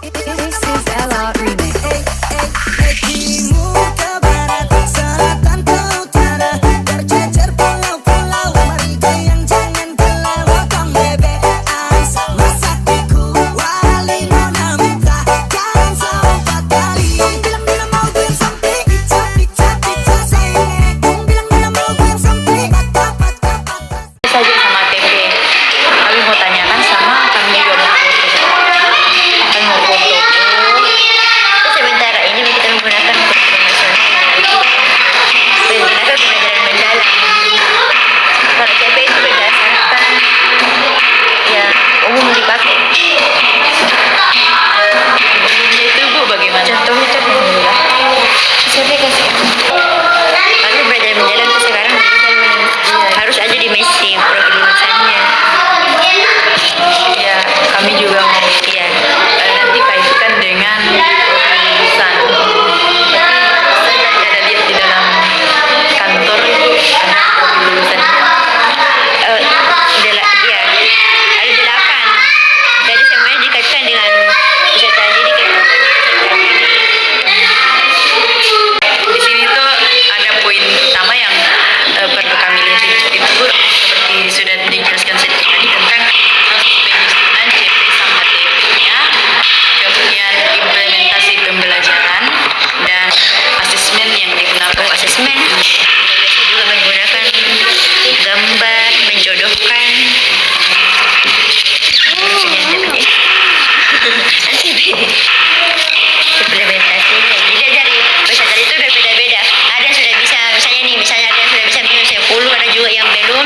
This is Ella Remix. Timur ke barat, selatan ke utara, tercecer pulau-pulau, mari goyang jangan kelau. Potong bebek ais, masak tiku, wali nona minta, jangan sampai kali. Bilang nona mau goyang sampai, pizza, pizza, pizza, sayangnya. Bilang nona mau goyang sampai, patah. Saja sama TP. Kami mau tanyakan sama kami juga mau foto. Kami mau foto. Terus sementara ini kita menggunakan kurikulum nasional. Menggunakan pembelajaran mendalam. Kalau CP itu berdasarkan yang umum dipakai. Umumnya itu Bu bagaimana? Contohnya coba dulu ya. CP kasih. Kami belajar mendalam tuh sekarang harus ada di misi profilusannya. Ya, kami juga mau nanti kaitkan dengan profilulusan. Tapi saya tadi ada lihat di dalam kantor itu ada profilulusan. Ada 8. Jadi semuanya dikaitkan dengan peserta didik. Di sini tuh ada poin utama yang perlu kami lihat itu Bu, seperti sudah dijelaskan sedikit tadi tentang proses penyusunan CP sama TP-nya, kemudian implementasi pembelajaran dan asesmen yang digunakan. Asesmen biasa juga menggunakan gambar, menjodohkan. Implementasinya jadi dari peserta itu berbeda-beda. Ada yang sudah bisa, misalnya ada yang sudah bisa minum 10, ada juga yang belum.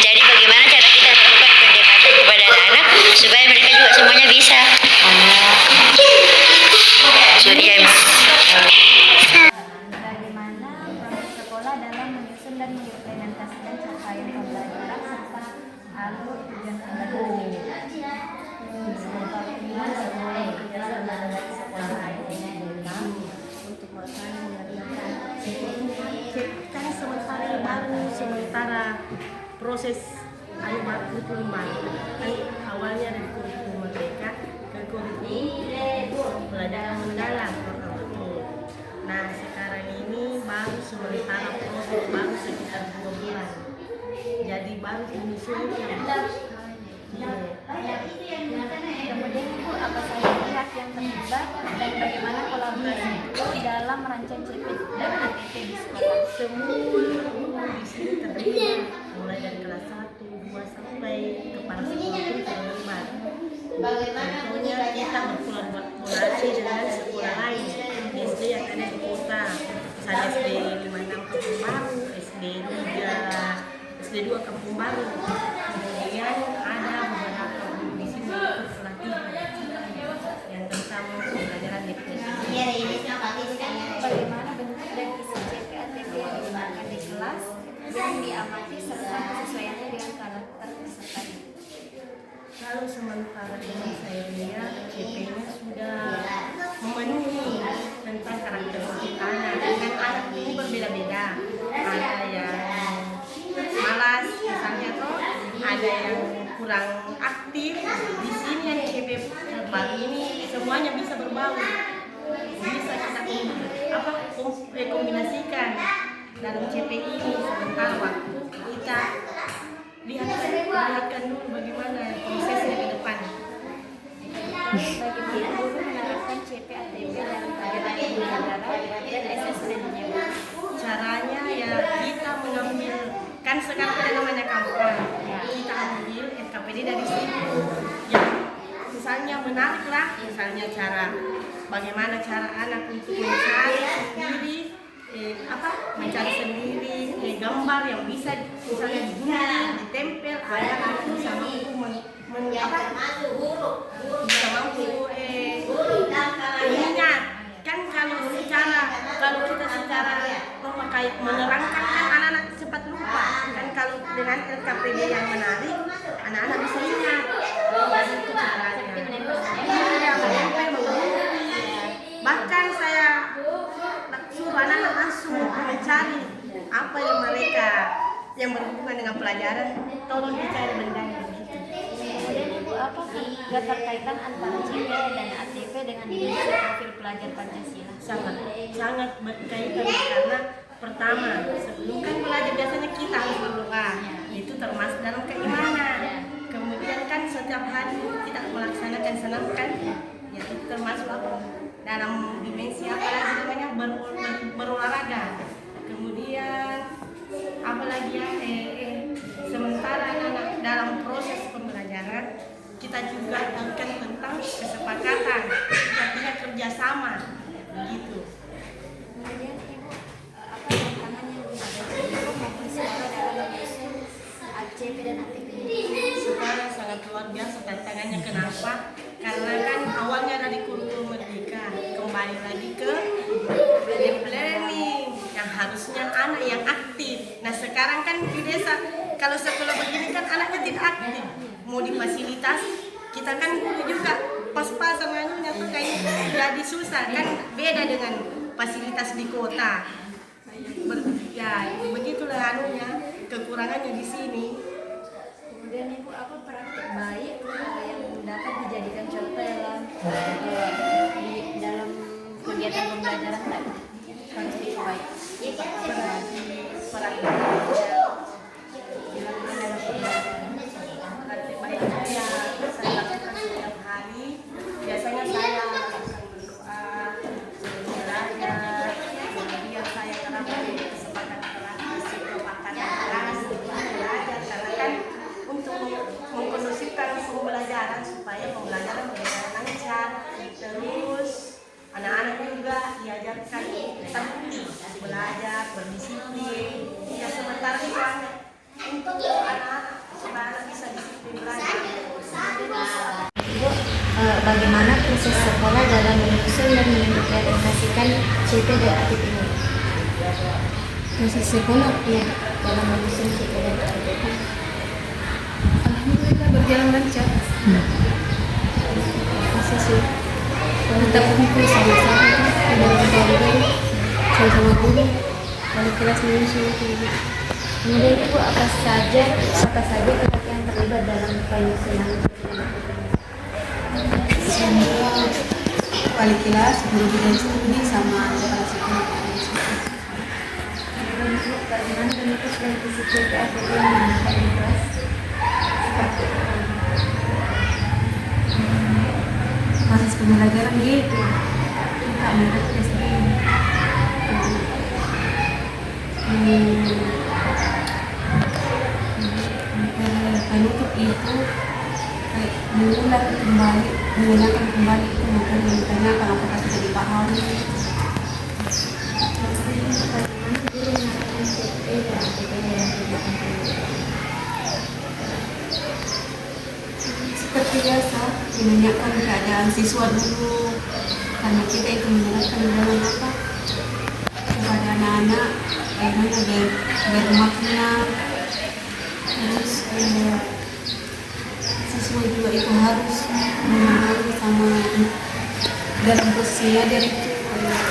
Jadi bagaimana cara kita melakukan pendekatan kepada anak-anak supaya mereka juga semuanya bisa. Jadi Bagaimana proses sekolah dalam menyusun dan mengimplementasikan capaian pembelajaran serta alur tujuan pembelajaran. Untuk makanya mengadakan kan sementara proses kurikulum baru kan awalnya dari kurikulum merdeka ke kurikulum pelajaran mendalam. Nah sekarang ini baru sementara proses baru sekitar 2 bulan, jadi baru menyusunkan. Kemudian Ibu, apa saja pihak yang terlibat dan bagaimana kolaborasi Ibu dalam merancang CP dan ATP di sekolah? Semua guru di sini terlibat, mulai dari kelas 1, 2 sampai kepala sekolah pun terlibat. Contohnya kita berkolaborasi dengan sekolah lain, SD yang ada di kota, misalnya SD 56 Kampung Baru, SD 2 Kampung Baru. Kemudian ada beberapa guru di sini ikut pelatihan yang tentang pembelajaran definisi. Bagaimana bentuk dan isi CP ATP yang digunakan di kelas yang diamati serta kesesuaiannya dengan karakter peserta didik? Kalau sementara ini saya lihat CP-nya sudah memenuhi tentang karakteristik anak. Kan anak ini berbeda-beda. Ada yang malas misalnya tuh, ada yang kurang aktif. Di sini yang CP baru ini semuanya bisa berbau. Bisa kita kombinasikan dalam CP ini sebentar waktu kita lihatkan dulu bagaimana prosesnya ke depan. Bagaimana guru menerapkan CP ATP dalam kegiatan pembelajaran dan asesmennya? Caranya ya kita mengambil, kan sekarang ada namanya kampanye, kita ambil SKPD dari situ. Ya, misalnya menariklah, misalnya bagaimana cara anak untuk mencari sendiri, mencari sendiri gambar yang bisa misalnya digunting, ditempel, ada anak bisa mampu mengingat. Kan kalau kita secara memakai menerangkan kan anak-anak cepat lupa. Kan kalau dengan LKPD yang menarik, anak-anak bisa ingat. Itu caranya. Bahkan saya suruh anak-anak langsung mencari apa yang mereka yang berhubungan dengan pelajaran, tolong dicari bendanya. Kemudian Ibu, apa keterkaitan antara CP dan ATP dengan mengisi profil pelajar Pancasila? Sangat berkaitan karena pertama sebelum kan belajar biasanya kita harus berdoa, itu termasuk dalam keimanan. Kemudian kan setiap hari kita melaksanakan senam kan, ya itu termasuk apa dalam dimensi apa lagi namanya berolahraga. Kemudian apalagi ya sementara anak dalam proses pembelajaran kita juga akan tentang kesepakatan, artinya kerjasama begitu. Kemudian Ibu, apa tantangan yang dihadapi Ibu maupun siswa dalam menyusun CP dan ATP? Sekarang sangat luar biasa tantangannya. Kenapa? Karena kan awalnya dari kurikulum merdeka kembali lagi ke deep learning yang harusnya anak yang aktif. Nah sekarang kan di desa kalau sekolah begini kan anaknya tidak aktif, mau difasilitasi kita kan dulu juga pas-pasan anunya tuh kayak jadi susah kan, beda dengan fasilitas di kota. Ya begitulah anunya kekurangannya di sini. Kemudian Ibu, apa praktik baik yang dapat dijadikan contoh dalam kegiatan pembelajaran tadi? Praktik baik. Praktik dilakukan dalam pembelajaran. Praktik baiknya ya saya lakukan setiap hari. Biasanya saya lakukan berdoa, belajar, kemudian saya terapkan kesepakatan kelas, belajar karena kan untuk mengkondusifkan pembelajaran supaya pembelajaran berjalan lancar. Terus anak-anak juga diajarkan tertib, belajar, berdisiplin. Ya sementara itu untuk anak-anak supaya bisa disiplin belajar. Ibu, bagaimana proses sekolah dalam menyusun dan mengimplementasikan CP dan ATP ini? Proses sekolah Ya, dalam menyusun CP dan ATP. alhamdulillah berjalan lancar. Masih sih kita kumpul sama-sama kan, baru-baru sama-sama guru lalu kelas menyusun gitu. Kemudian Ibu, apa saja pihak yang terlibat dalam penyusunan Semua wali kelas, guru bidang studi sama kepala sekolah. Ibu, bagaimana memutus revisi CP ATP yang dilakukan di kelas? Seperti apa? Proses pembelajaran gitu kita menurut SDM penutup itu kayak menggunakan kembali itu maka ditanyakan apakah sudah dipahami. Bagaimana guru mengatakan CP dan ATP dalam kegiatan pendidikan? Seperti biasa menanyakan keadaan siswa dulu karena kita itu menerapkan dalam apa kepada anak-anak bagaimana bermakna. Terus siswa juga itu harus memahami sama dalam proses belajar itu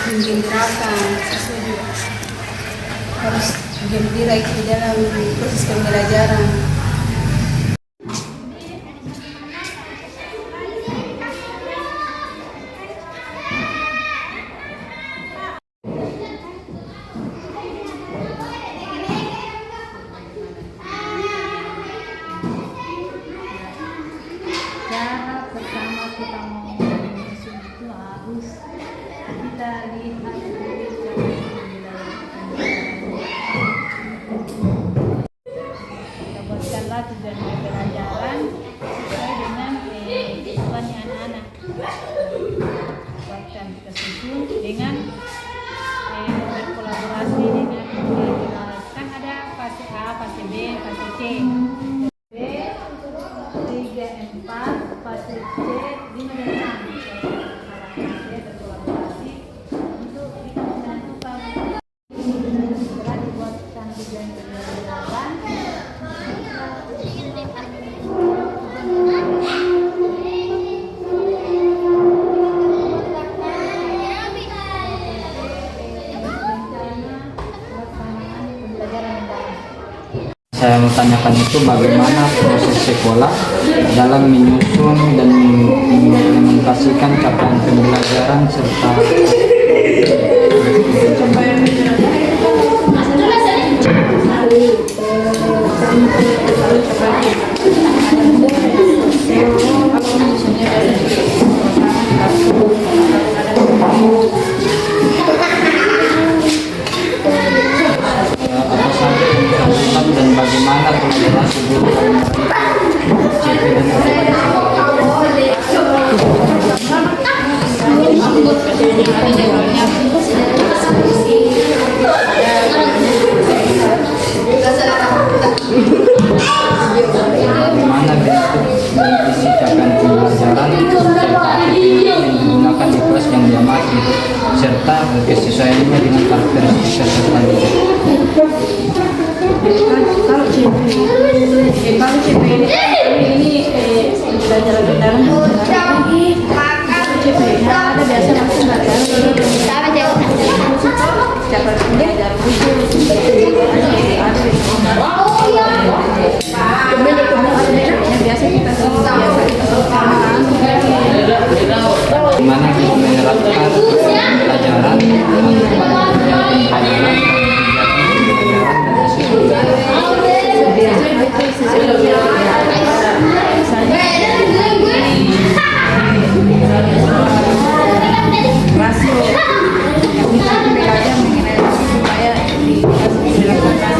menggembirakan siswa juga harus gembira itu dalam proses pembelajaran. Cara pertama kita mau menyusun itu harus kita lihat dulu kita buatkanlah tujuan pembelajaran sesuai dengan kebutuhannya anak-anak. Buatkan kita susun dengan berkolaborasi dengan kan ada fase A, fase B, fase C. B 3, 4, fase C 5 dan 6. Fase berkolaborasi untuk saya mau tanyakan itu bagaimana proses sekolah dalam menyusun dan mengimplementasikan capaian pembelajaran serta apa saja yang dilakukan dan bagaimana kolaborasi guru dalam CP dan bagaimana bentuk dan isi capaian pembelajaran serta aktivitas yang digunakan di kelas yang diamati serta kesesuaiannya dengan karakteristik peserta didik. Kalau CP ini pelajaran dalam CP ada biasa langsung cara belajar biasa kita Bagaimana kita menerapkan pelajaran rasio kita belajar mengenai supaya dilakukan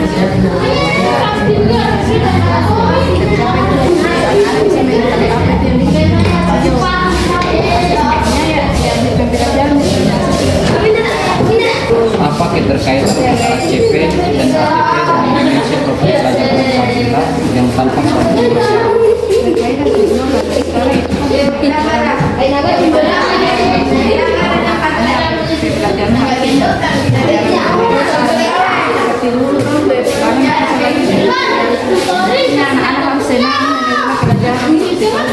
apa keterkaitan antara CP dan ATP dengan dimensi profil pelajaran Pancasila yang tampak pada anak-anak harus senang menerima pelajaran